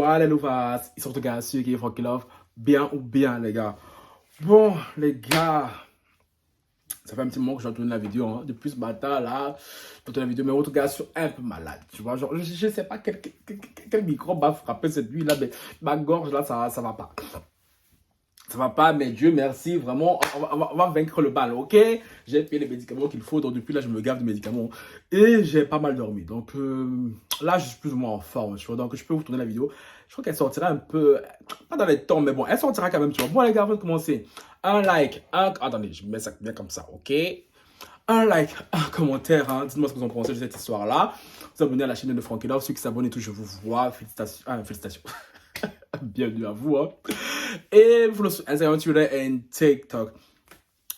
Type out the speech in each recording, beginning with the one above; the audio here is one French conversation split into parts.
Voilà les Louvas, ils sont les gars sur qui est Frankie Love. Bien ou bien les gars. Bon les gars, ça fait un petit moment que j'ai tourné la vidéo, hein. Depuis ce matin là, j'ai tourné la vidéo, mais votre gars sont un peu malade, tu vois. Genre, je sais pas quel microbe va frapper cette nuit là, mais ma gorge là, ça va pas. Ça va pas, mais Dieu merci, vraiment, on va vaincre le mal, ok? J'ai pris les médicaments qu'il faut, donc depuis là, je me gave de médicaments. Et j'ai pas mal dormi. Donc là, je suis plus ou moins en forme, tu vois. Donc je peux vous tourner la vidéo. Je crois qu'elle sortira un peu, pas dans les temps, mais bon, elle sortira quand même, tu vois. Bon les gars, avant de commencer, un like, attendez, je mets ça bien comme ça, ok? Un like, un commentaire, hein. Dites-moi ce que vous en pensez de cette histoire-là. Vous abonnez à la chaîne de Frankie Love. Ceux qui s'abonnent et tout, je vous vois. Félicitations. Félicitations. Bienvenue à vous, hein. Et vous le Instagram, Twitter et TikTok.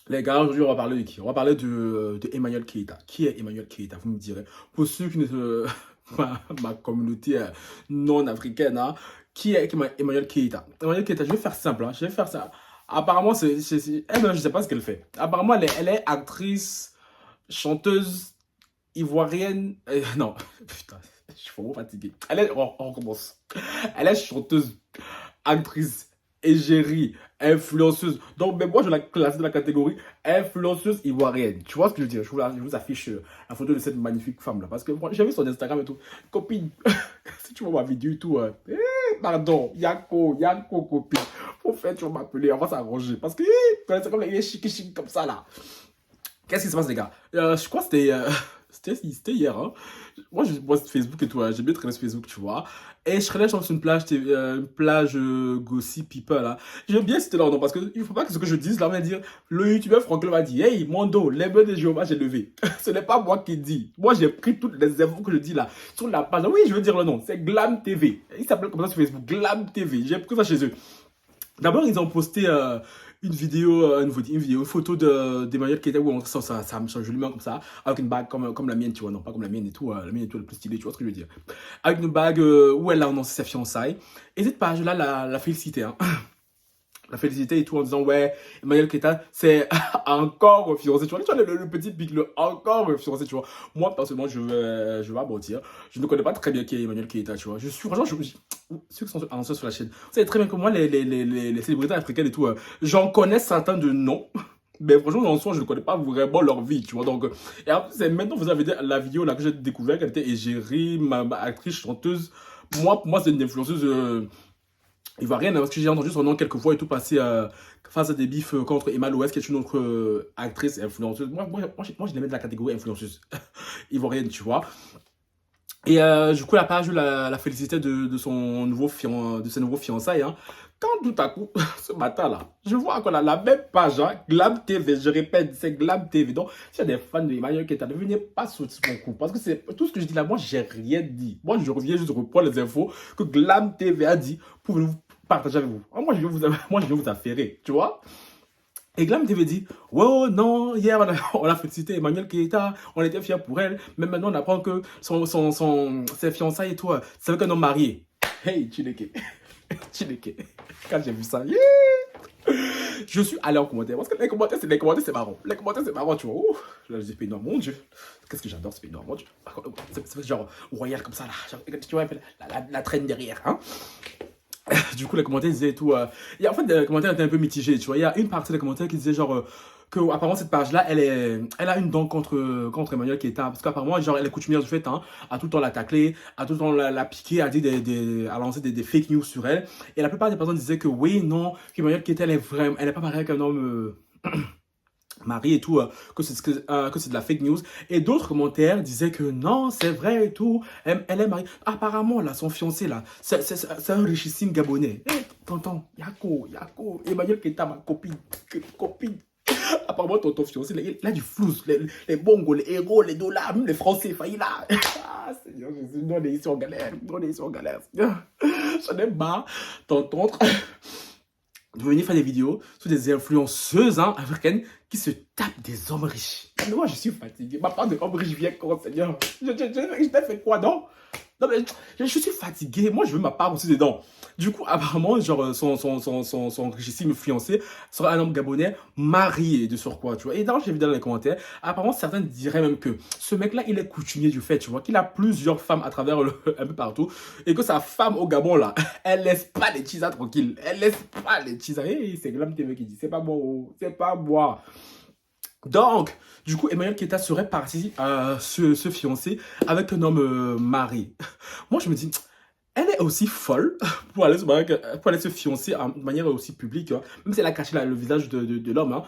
Les gars, aujourd'hui, on va parler de qui? On va parler de Emmanuel Keita. Qui est Emmanuel Keita? Vous me direz. Pour ceux qui ne se... ma communauté non africaine, hein, qui est Emmanuel Keita? Emmanuel Keita, je vais faire simple, hein, je vais faire ça. Apparemment, elle, je ne sais pas ce qu'elle fait. Apparemment, elle est actrice, chanteuse ivoirienne. Non, putain, je suis vraiment fatigué. On recommence. Elle est chanteuse, actrice, égérie, influenceuse. Donc, mais moi, je la classe dans la catégorie influenceuse ivoirienne. Tu vois ce que je veux dire? Je vous affiche la photo de cette magnifique femme-là. Parce que j'ai vu son Instagram et tout. Copine, si tu vois ma vidéo et tout, pardon, Yako, copine. Faut faire, tu vas m'appeler, on va s'arranger. Parce que, c'est comme il est chic comme ça, là. Qu'est-ce qui se passe, les gars? Je crois que c'était hier, hein. Moi, je vois Facebook et tout, hein. J'ai bien traîné sur Facebook, tu vois. Et je traînais sur une plage Gossip People, là. J'aime bien citer leur nom parce qu'il ne faut pas que ce que je dise, là, on va dire, le youtubeur Franck va dire, hey, mon dos, les mains de Jéhovah, j'ai levé. Ce n'est pas moi qui dis. Moi, j'ai pris toutes les infos que je dis là sur la page. Oui, je veux dire le nom. C'est Glam TV. Il s'appelle comme ça sur Facebook, Glam TV. J'ai pris ça chez eux. D'abord, ils ont posté une vidéo, une photo d'Emmanuel Keita où on sent ça joliment comme ça, avec une bague comme la mienne, tu vois, non, pas comme la mienne et tout, la mienne est tout le plus stylée, tu vois ce que je veux dire. Avec une bague où elle a annoncé sa fiançailles. Et cette page-là la félicité, hein. La félicité et tout en disant, ouais, Emmanuel Keita, c'est encore fiancé, tu vois, le petit pic, le encore fiancé, tu vois. Moi, personnellement, je vais pas mentir, je ne connais pas très bien qui est Emmanuel Keita, tu vois. Je suis, franchement, ceux qui sont annoncés sur la chaîne, vous savez très bien que moi, les célébrités africaines et tout, j'en connais certains de noms. Mais franchement, en soi, je ne connais pas vraiment leur vie, tu vois. Donc, et après, c'est maintenant, vous avez la vidéo là que j'ai découvert, qu'elle était égérie, ma actrice, chanteuse. Pour moi, c'est une influenceuse ivoirienne, parce que j'ai entendu son nom quelques fois et tout passer face à des bifs contre Emma Loès, qui est une autre actrice et influenceuse. Moi, je les mets de la catégorie influenceuse ivoirienne, tu vois. Et du coup, la page la félicitait de ses nouveaux fiançailles, hein. Quand tout à coup, ce matin-là, je vois qu'on a la même page, hein, Glam TV, je répète, c'est Glam TV. Donc, s'il y a des fans de Emmanuel Keita, ne venez pas sauter mon coup. Parce que c'est tout ce que je dis là, moi, j'ai rien dit. Moi, je reviens juste reprendre les infos que Glam TV a dit pour vous partager avec vous. Moi, je vais vous affairer, tu vois. Et Glam TV dit, ouais, oh, non, hier on a félicité Emmanuel Keita, on était fiers pour elle, mais maintenant on apprend que ses fiançailles et tout, c'est avec un homme marié. Hey, Chineke, Chineke, quand j'ai vu ça, je suis allé en commentaire, parce que les commentaires c'est marrant. Les commentaires c'est marrant, tu vois. Ouh, là je dis pays noir, mon Dieu. Qu'est-ce que j'adore ce pays noir, mon Dieu. C'est genre royal comme ça, là. Genre, tu vois, la traîne derrière, hein. Du coup, les commentaires disaient tout. En fait, les commentaires étaient un peu mitigés, tu vois. Il y a une partie des commentaires qui disait genre que apparemment cette page-là, elle a une dent contre Emmanuel Keita, parce qu'apparemment, genre, elle est coutumière du fait, hein, à tout le temps la tacler, à tout le temps la piquer, à lancer des fake news sur elle. Et la plupart des personnes disaient que oui, non, qu'Emmanuel Keita, elle est pas mariée avec un homme marié et tout, que c'est de la fake news. Et d'autres commentaires disaient que non, c'est vrai et tout, elle est mariée. Apparemment, là, son fiancé, là, c'est un richissime Gabonais. Hey, tonton, Yako, Emmanuel Keita, ma copine. Apparemment, ton fiancé, il a du flou, les bongos, les héros, les dollars, même les français, enfin, il a... Ah, Seigneur Jésus, nous, on est ici en galère, J'en ai marre d'entendre de venir faire des vidéos sur des influenceuses, hein, africaines qui se tapent des hommes riches. Mais moi, je suis fatigué. Ma part de homme riche vient quand, Seigneur? Je t'ai fait quoi, non? Non, mais je suis fatigué. Moi, je veux ma part aussi dedans. Du coup, apparemment, genre, son richissime fiancé sera un homme gabonais marié de surcroît, tu vois. Et d'ailleurs, j'ai vu dans les commentaires, apparemment, certains diraient même que ce mec-là, il est coutumier du fait, tu vois, qu'il a plusieurs femmes à travers un peu partout, et que sa femme au Gabon, là, elle laisse pas les chisas tranquilles. Elle laisse pas les chisas. Hey, c'est Glam TV qui dit, c'est pas moi, oh, c'est pas moi. Donc, du coup, Emmanuel Keita serait parti se fiancer avec un homme marié. Moi, je me dis, elle est aussi folle pour aller se fiancer de manière aussi publique, hein. Même si elle a caché le visage de l'homme, hein.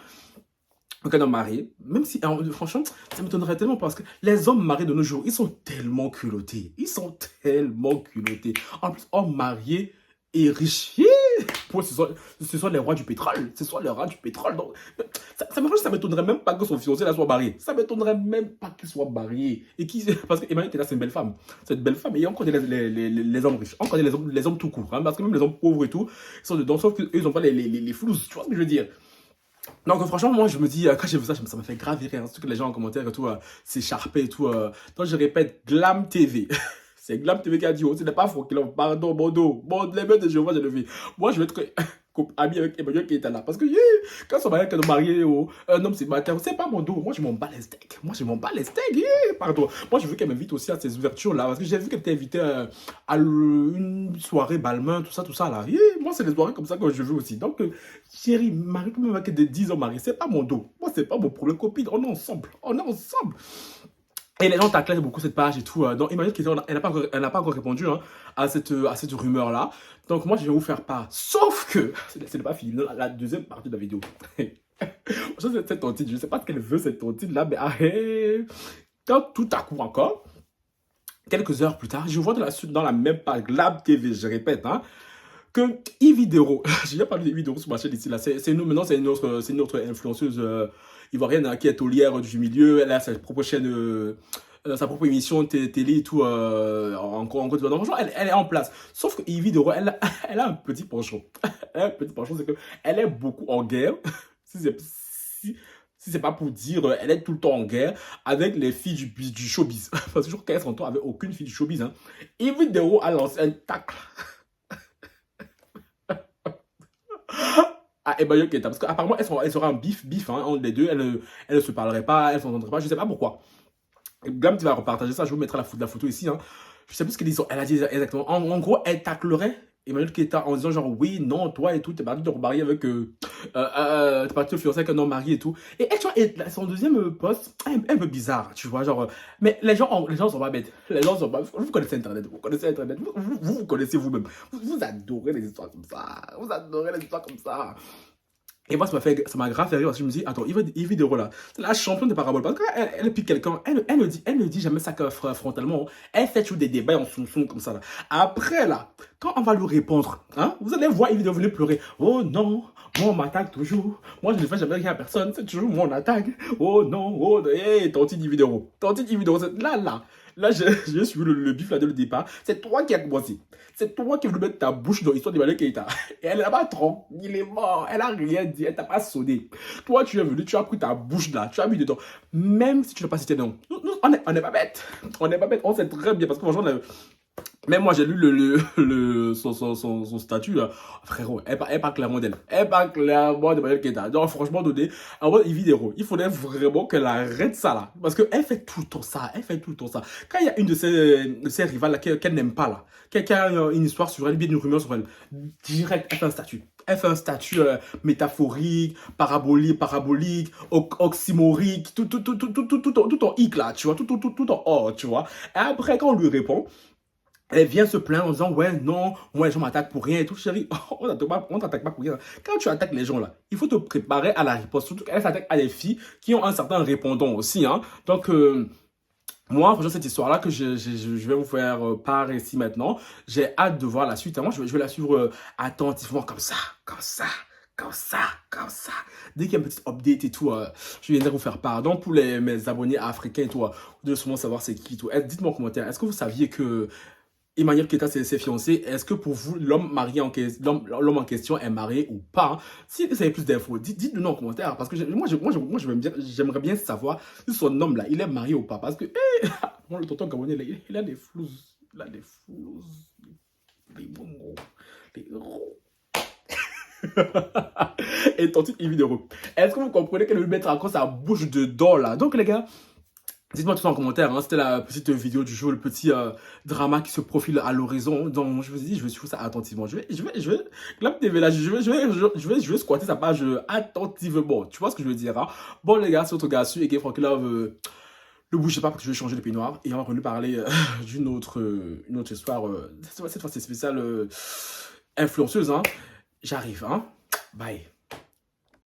Donc un homme marié, même si, alors, franchement, ça m'étonnerait tellement parce que les hommes mariés de nos jours, ils sont tellement culottés. Ils sont tellement culottés. En plus, homme marié et riche. Pour ce sont les rois du pétrole. Ce sont les rois du pétrole. Donc, ça m'étonnerait même pas que son fiancé là soit marié. Ça m'étonnerait même pas qu'il soit marié. Et qui, parce que Emmanuel Keita, c'est une belle femme. C'est une belle femme. Et on connaît les hommes riches. On connaît les hommes tout court. Hein, parce que même les hommes pauvres et tout, ils sont dedans. Sauf qu'eux, ils n'ont pas les flous. Tu vois ce que je veux dire? Donc franchement, moi je me dis, quand j'ai vu ça, ça m'a fait grave rire. Surtout que les gens en commentaire et tout s'écharpaient et tout. Donc je répète, Glam TV. C'est Glam TV qui a dit, oh, ce n'est pas faux, pardon, mon dos. Bon, les mains de Jéhovah, je le vis. Moi, je vais être ami avec Emmanuel qui est là. Parce que, quand son mari est marié, un homme célibataire, c'est pas mon dos. Moi, je m'en bats les steaks. Moi, je m'en bats les steaks. Pardon. Moi, je veux qu'elle m'invite aussi à ces ouvertures-là. Parce que j'ai vu qu'elle était invitée à une soirée Balmain, tout ça, là. Moi, c'est des soirées comme ça que je veux aussi. Donc, chérie, marie, même avec des 10 ans mariés, c'est pas mon dos. Moi, c'est pas mon problème, copine. On est ensemble. On est ensemble. Et les gens taclent beaucoup cette page et tout. Donc, imagine qu'elle n'a pas encore répondu hein, à cette rumeur-là. Donc, moi, je vais vous faire part. Sauf que, ce n'est pas fini, la deuxième partie de la vidéo. Cette tontine, je ne sais pas ce qu'elle veut, cette tontine-là, mais quand tout à coup encore, quelques heures plus tard, je vois dans la même page, Lab TV, je répète, hein, que Yves Dero, j'ai déjà parlé de Yves Dero sur ma chaîne ici, là, maintenant c'est une autre influenceuse ivoirienne hein, qui est taulière du milieu, elle a sa propre chaîne, sa propre émission télé et tout, en Côte d'Ivoire. Donc franchement, elle est en place. Sauf que Yves Dero, elle a un petit penchant. Elle a un petit penchant, c'est qu'elle est beaucoup en guerre, si c'est pas pour dire, elle est tout le temps en guerre avec les filles du showbiz. Parce que je crois qu'elle s'entend avec aucune fille du showbiz. Hein. Yves Dero a lancé un tacle à Emmanuel Keita. Parce qu'apparemment, elles seraient en bif, hein, entre les deux. Elles ne se parleraient pas, elles ne s'entendraient pas. Je ne sais pas pourquoi. Glam, tu vas repartager ça. Je vous mettrai la photo ici. Hein. Je ne sais plus ce qu'elle a dit exactement. En gros, elle taclerait Emmanuel Keita en disant genre, oui, non, toi et tout, t'es parti te remarier avec... t'es parti te fiancer avec un homme marié et tout. Et tu vois, son deuxième post, un peu bizarre, tu vois, genre... Mais les gens sont pas bêtes. Les gens sont pas... Vous connaissez Internet, vous connaissez Internet. Vous connaissez vous-même. Vous adorez les histoires comme ça. Vous adorez les histoires comme ça. Et moi, ça m'a grave fait rire parce que je me dis, attends, Yves Dero là, c'est la championne de parabole. Parce qu'elle pique quelqu'un, elle ne dit jamais ça frontalement. Elle fait toujours des débats en son comme ça là. Après là, quand on va lui répondre, hein, vous allez voir Yves Dero venir pleurer. Oh non, moi on m'attaque toujours. Moi je ne fais jamais rien à personne, c'est toujours moi on attaque. Oh non, oh, hé, tantine Yves Dero. Tantine Yves Dero, là, j'ai suivi le bif là dès le départ. C'est toi qui as commencé. C'est toi qui veux mettre ta bouche dans l'histoire d'Emmanuel Keita. Et elle n'a pas tranquillement. Elle n'a rien dit. Elle t'a pas sonné. Toi, tu es venu, tu as pris ta bouche là. Tu as mis dedans. Même si tu n'as pas cité non. On n'est pas bête. On n'est pas bête. On sait très bien. Parce que franchement, même moi, j'ai lu son statut, là. Frérot, elle parle clairement d'elle. Elle parle clairement d'Emmanuel Keita. Donc, franchement, donné, à moi, il faudrait vraiment qu'elle arrête ça, là. Parce qu'elle fait tout le temps ça. Elle fait tout le temps ça. Quand il y a une de ses rivales, là, qu'elle n'aime pas, là, qui a une histoire sur elle, bien une rumeur sur elle, direct, elle fait un statut. Elle fait un statut métaphorique, parabolique, oxymorique, tout en hic, là, tu vois, tout en or, tu vois. Et après, quand on lui répond, elle vient se plaindre en disant, ouais, non, moi, les gens m'attaquent pour rien et tout. Chérie, on t'attaque pas pour rien. Quand tu attaques les gens, là, il faut te préparer à la riposte. Surtout qu'elle s'attaque à des filles qui ont un certain répondant aussi. Hein. Donc, moi, franchement, cette histoire-là que je vais vous faire part ici maintenant, j'ai hâte de voir la suite. Moi, je vais la suivre attentivement comme ça. Dès qu'il y a un petit update et tout, je viendrai vous faire part. Donc, pour mes abonnés africains et tout, vous devez sûrement savoir c'est qui et tout. Dites-moi en commentaire, est-ce que vous saviez que Emmanuel Keta, c'est fiancé. Est-ce que pour vous, l'homme l'homme en question est marié ou pas? Si vous avez plus d'infos, dites-le nous en commentaire. Parce que j'aimerais bien savoir si son homme là, il est marié ou pas. Parce que, moi, le tonton Gabonais, il a des flous. Il a des flous. Des bongos. Des gros. Et tonton Yves de Roux. Est-ce que vous comprenez qu'elle veut mettre encore sa bouche dedans là? Donc, les gars. Dites-moi tout ça en commentaire, hein. C'était la petite vidéo du jour, le petit drama qui se profile à l'horizon. Donc je vous ai dit, je vais suivre ça attentivement. Glam TV là, je vais squatter sa page attentivement. Tu vois ce que je veux dire, hein? Bon les gars, c'est votre gars, et Frankie Love, ne bougez pas parce que je vais changer de peignoir. Et on va revenir parler d'une autre, une autre histoire. Cette fois c'est spécial influenceuse, hein. J'arrive, hein. Bye.